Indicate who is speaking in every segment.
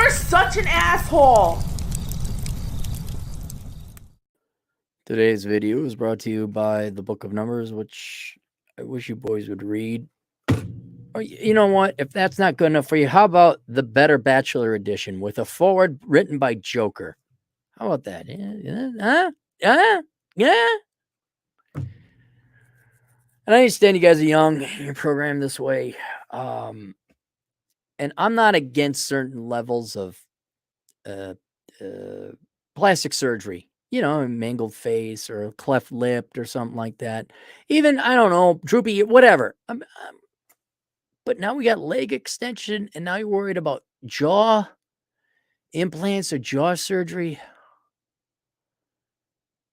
Speaker 1: You're such an asshole.
Speaker 2: Today's video is brought to you by the Book of Numbers, which I wish you boys would read. Or you know what? If that's not good enough for you, how about the Better Bachelor Edition with a foreword written by Joker? How about that? Yeah. And I understand you guys are young, you're programmed this way. And I'm not against certain levels of uh, plastic surgery. You know, a mangled face or a cleft lip or something like that. Even, I don't know, droopy, whatever. But now we got leg extension, and now you're worried about jaw implants or jaw surgery.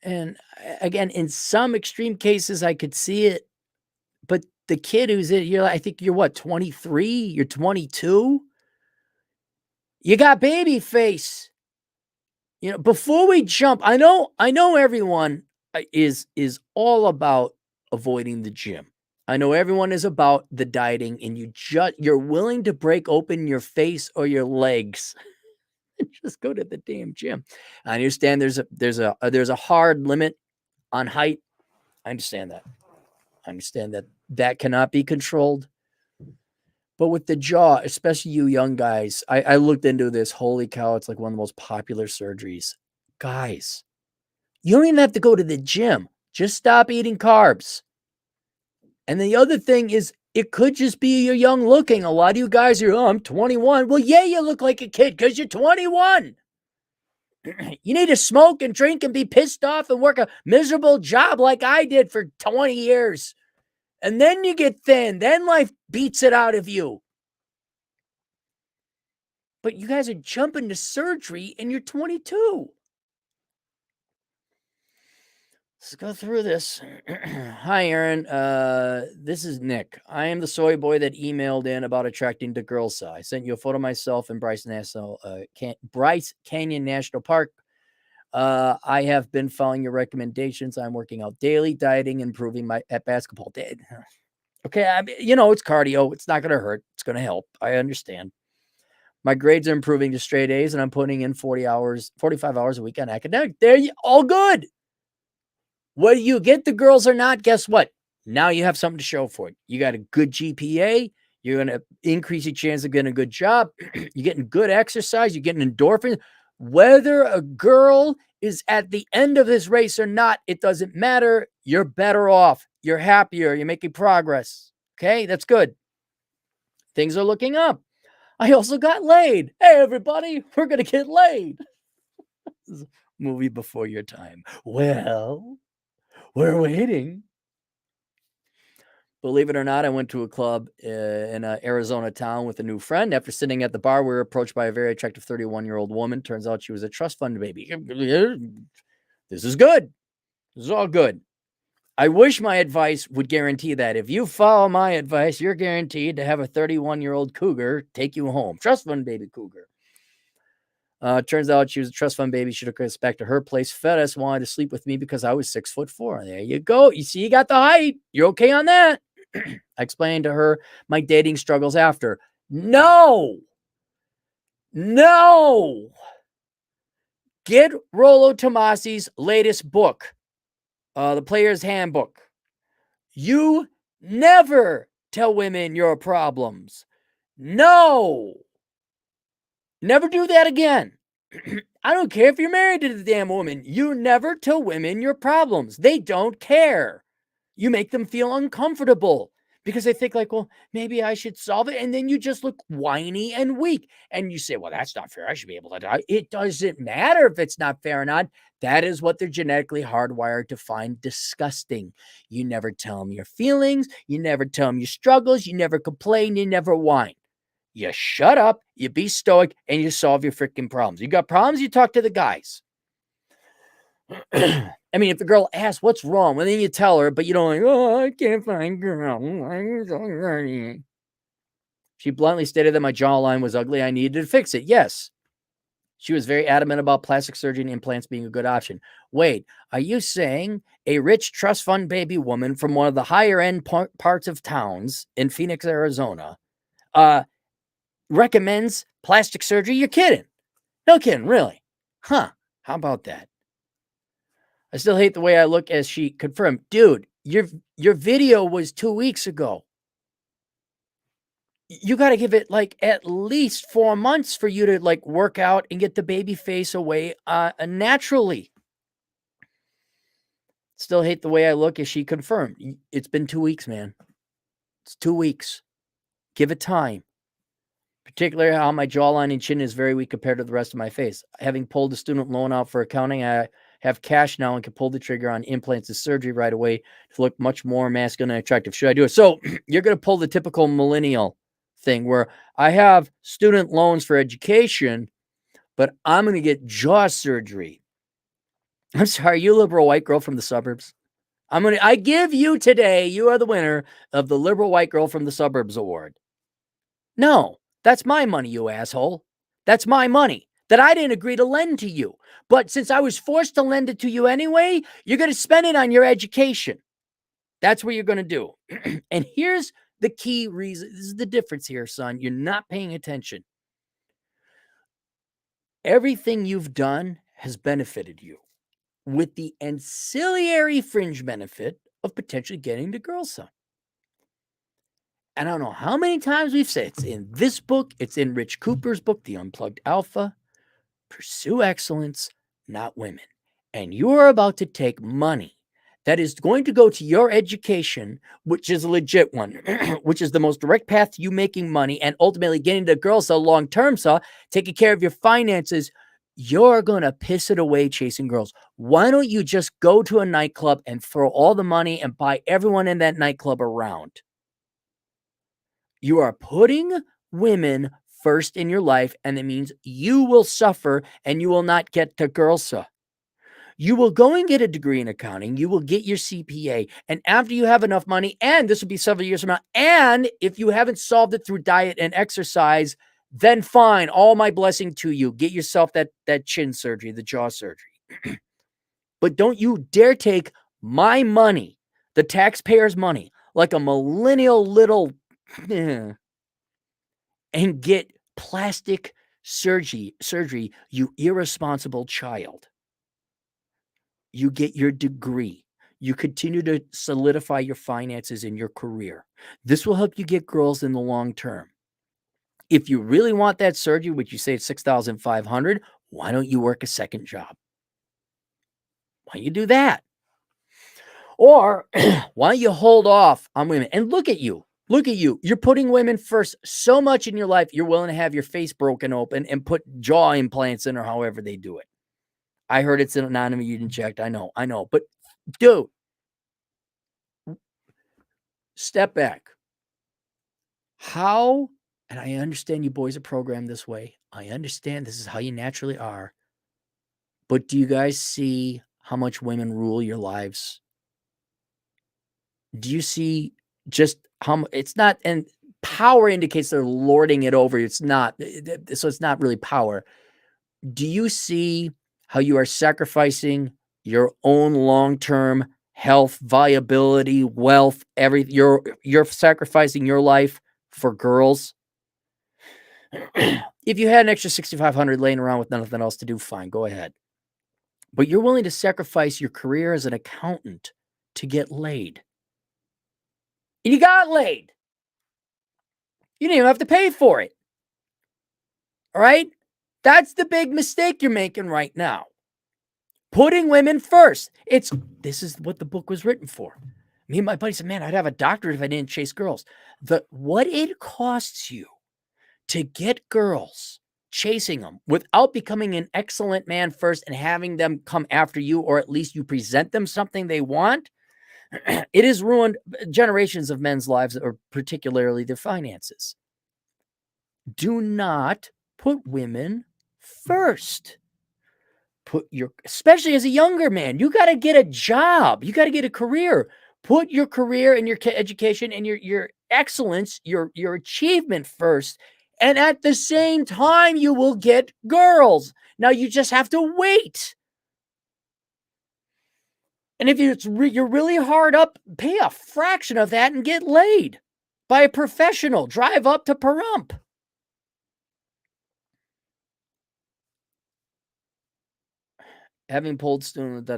Speaker 2: And again, in some extreme cases, I could see it. But the kid who's in, I think you're what, 23? You're 22? You got baby face. You know, before we jump, I know everyone is all about avoiding the gym. I know everyone is about the dieting, and you're willing to break open your face or your legs and just go to the damn gym. I understand there's a hard limit on height. I understand that. I understand that cannot be controlled. But with the jaw, especially you young guys, I looked into this. Holy cow, it's like one of the most popular surgeries. Guys, you don't even have to go to the gym. Just stop eating carbs. And the other thing is, it could just be you're young looking. A lot of you guys are, I'm 21. Well, yeah, you look like a kid because you're 21. You need to smoke and drink and be pissed off and work a miserable job like I did for 20 years. And then you get thin. Then life beats it out of you. But you guys are jumping to surgery and you're 22. Let's go through this. Hi, Aaron. This is Nick. I am the soy boy that emailed in about attracting to girls. I sent you a photo of myself in Bryce Canyon National Park. I have been following your recommendations. I'm working out daily, dieting, improving at basketball. Okay, it's cardio. It's not going to hurt. It's going to help. I understand. My grades are improving to straight A's, and I'm putting in 45 hours a week on academic. All good. Whether you get the girls or not, guess what? Now you have something to show for it. You got a good GPA. You're going to increase your chance of getting a good job. You're getting good exercise. You're getting endorphins. Whether a girl is at the end of this race or not, it doesn't matter. You're better off. You're happier. You're making progress. Okay, that's good. Things are looking up. I also got laid. Hey, everybody, we're going to get laid. This is a movie before your time. Well, we're waiting. Believe it or not, I went to a club in an Arizona town with a new friend. After sitting at the bar, we were approached by a very attractive 31-year-old woman. Turns out she was a trust fund baby. This is good. This is all good. I wish my advice would guarantee that. If you follow my advice, you're guaranteed to have a 31-year-old cougar take you home. Trust fund baby cougar. Turns out she was a trust fund baby. She took us back to her place, fed us, wanted to sleep with me because I was 6'4". There you go. You see, you got the height. You're okay on that. I explained to her my dating struggles after. No. Get Rollo Tomasi's latest book, The Player's Handbook. You never tell women your problems. No. Never do that again. I don't care if you're married to the damn woman. You never tell women your problems. They don't care. You make them feel uncomfortable because they think like, well, maybe I should solve it. And then you just look whiny and weak. And you say, well, that's not fair. I should be able to die. It doesn't matter if it's not fair or not. That is what they're genetically hardwired to find disgusting. You never tell them your feelings. You never tell them your struggles. You never complain. You never whine. You shut up, you be stoic, and you solve your freaking problems. You got problems, you talk to the guys. I mean, if the girl asks, what's wrong? Well, then you tell her, but you don't like, oh, I can't find girl. I'm so dirty. She bluntly stated that my jawline was ugly. I needed to fix it. Yes. She was very adamant about plastic surgery and implants being a good option. Wait, are you saying a rich trust fund baby woman from one of the higher end parts of towns in Phoenix, Arizona, recommends plastic surgery. You're kidding. No kidding, really. Huh. How about that? I still hate the way I look, as she confirmed. Dude, your video was 2 weeks ago. You got to give it like at least 4 months for you to like work out and get the baby face away naturally. Still hate the way I look, as she confirmed. It's been 2 weeks, man. It's 2 weeks. Give it time. Particularly how my jawline and chin is very weak compared to the rest of my face. Having pulled the student loan out for accounting, I have cash now and can pull the trigger on implants and surgery right away to look much more masculine and attractive. Should I do it? So you're going to pull the typical millennial thing where I have student loans for education, but I'm going to get jaw surgery. I'm sorry, you liberal white girl from the suburbs. I give you today, you are the winner of the liberal white girl from the suburbs award. No, that's my money, you asshole. That's my money that I didn't agree to lend to you. But since I was forced to lend it to you anyway, you're going to spend it on your education. That's what you're going to do. And here's the key reason. This is the difference here, son. You're not paying attention. Everything you've done has benefited you, with the ancillary fringe benefit of potentially getting the girl some. And I don't know how many times we've said it's in this book, it's in Rich Cooper's book, The Unplugged Alpha. Pursue excellence, not women. And you're about to take money that is going to go to your education, which is a legit one, which is the most direct path to you making money and ultimately getting the girls so long term, so taking care of your finances. You're going to piss it away chasing girls. Why don't you just go to a nightclub and throw all the money and buy everyone in that nightclub around? You are putting women first in your life, and it means you will suffer and you will not get to girlsa. You will go and get a degree in accounting. You will get your CPA. And after you have enough money, and this will be several years from now, and if you haven't solved it through diet and exercise, then fine. All my blessing to you. Get yourself that chin surgery, the jaw surgery. But don't you dare take my money, the taxpayers' money, like a millennial little and get plastic surgery, you irresponsible child. You get your degree. You continue to solidify your finances in your career. This will help you get girls in the long term. If you really want that surgery, which you say it's $6,500, why don't you work a second job? Why don't you do that? Or why don't you hold off on women? And look at you. Look at you. You're putting women first so much in your life, you're willing to have your face broken open and put jaw implants in, or however they do it. I heard it's an anatomy you didn't check. I know. But dude, step back. How, and I understand you boys are programmed this way. I understand this is how you naturally are. But do you guys see how much women rule your lives? Do you see just how it's not, and power indicates they're lording it over. It's not, so it's not really power. Do you see how you are sacrificing your own long-term health, viability, wealth, everything? You're sacrificing your life for girls. If you had an extra $6,500 laying around with nothing else to do, fine, go ahead. But you're willing to sacrifice your career as an accountant to get laid. And you got laid. You didn't even have to pay for it. All right? That's the big mistake you're making right now. Putting women first. This is what the book was written for. Me and my buddy said, man, I'd have a doctorate if I didn't chase girls. What it costs you to get girls, chasing them without becoming an excellent man first and having them come after you, or at least you present them something they want, it has ruined generations of men's lives, or particularly their finances. Do not put women first. Especially as a younger man, you got to get a job. You got to get a career. Put your career and your education and your excellence, your achievement first. And at the same time, you will get girls. Now you just have to wait. And if you're really hard up, pay a fraction of that and get laid by a professional. Drive up to Pahrump. having pulled student,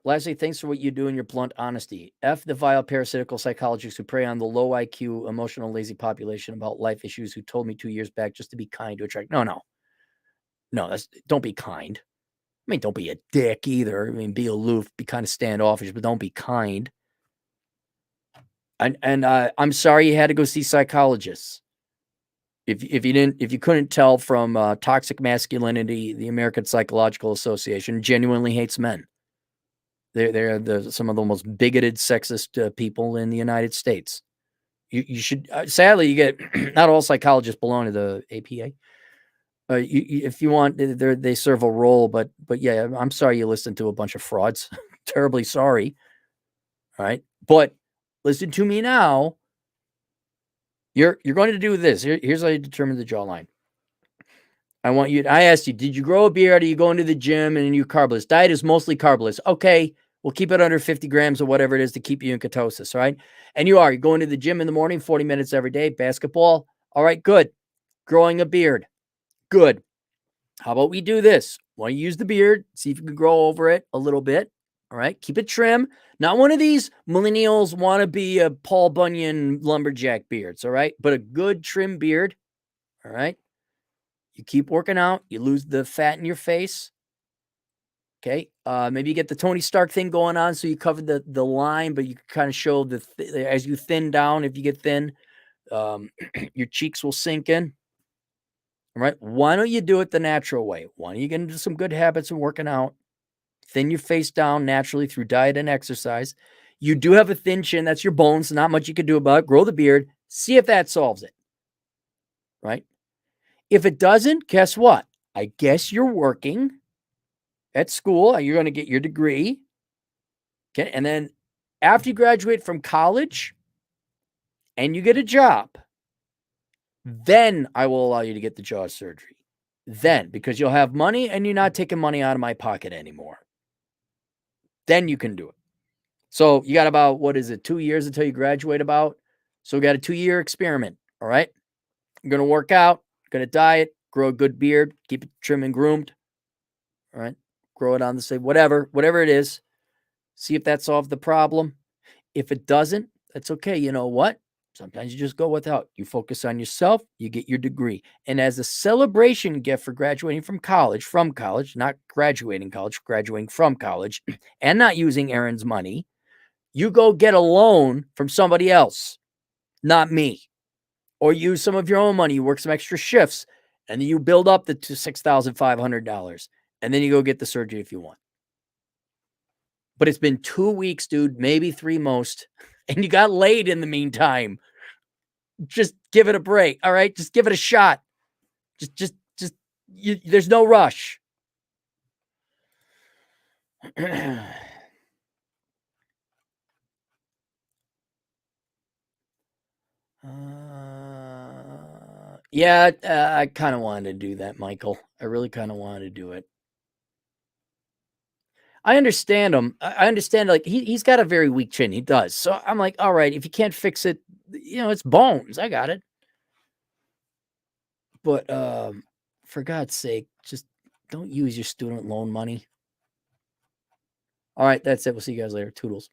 Speaker 2: Lastly, thanks for what you do and your blunt honesty. F the vile parasitical psychologists who prey on the low IQ, emotional, lazy population about life issues who told me 2 years back just to be kind to attract. No, don't be kind. I mean, don't be a dick either. I mean, be aloof, be kind of standoffish, but don't be kind. And I'm sorry you had to go see psychologists. If you couldn't tell from Toxic Masculinity, the American Psychological Association genuinely hates men. They're some of the most bigoted, sexist people in the United States. You should sadly you get not all psychologists belong to the APA. If you want, they serve a role, but yeah, I'm sorry you listened to a bunch of frauds. Terribly sorry. All right, but listen to me now. You're going to do this. Here's how you determine the jawline. I asked you, did you grow a beard? Are you going to the gym and you carbless? Diet is mostly carbless. Okay, we'll keep it under 50 grams or whatever it is to keep you in ketosis, right? And you're going to the gym in the morning, 40 minutes every day, basketball. All right, good. Growing a beard. Good. How about we do this? Why don't you use the beard, see if you can grow over it a little bit. All right, keep it trim. Not one of these millennials want to be a Paul Bunyan lumberjack beards, all right? But a good trim beard, all right? You keep working out, you lose the fat in your face. Okay. Maybe you get the Tony Stark thing going on, so you cover the line, but you kind of show as you thin down. If you get thin, your cheeks will sink in. All right. Why don't you do it the natural way? Why don't you get into some good habits and working out? Thin your face down naturally through diet and exercise. You do have a thin chin. That's your bones. Not much you can do about it. Grow the beard. See if that solves it. Right. If it doesn't, guess what? I guess you're working at school. You're going to get your degree. Okay. And then after you graduate from college and you get a job, then I will allow you to get the jaw surgery. Then, because you'll have money and you're not taking money out of my pocket anymore. Then you can do it. So you got about, 2 years until you graduate about? So we got a 2-year experiment. All right. I'm going to work out, going to diet, grow a good beard, keep it trim and groomed. All right. Grow it on the same, whatever it is. See if that solves the problem. If it doesn't, that's okay. You know what? Sometimes you just go without. You focus on yourself, you get your degree. And as a celebration gift for graduating from college, not graduating college, graduating from college, and not using Aaron's money, you go get a loan from somebody else, not me. Or use some of your own money. You work some extra shifts, and then you build up to $6,500. And then you go get the surgery if you want. But it's been 2 weeks, dude, maybe 3 most, and you got laid in the meantime. Just give it a break, all right? Just give it a shot. There's no rush. Yeah, I kind of wanted to do that, Michael. I really kind of wanted to do it. I understand him. I understand, like, he's got a very weak chin. He does. So I'm like, all right, if you can't fix it, it's bones. I got it. But for God's sake, just don't use your student loan money. All right, that's it. We'll see you guys later. Toodles.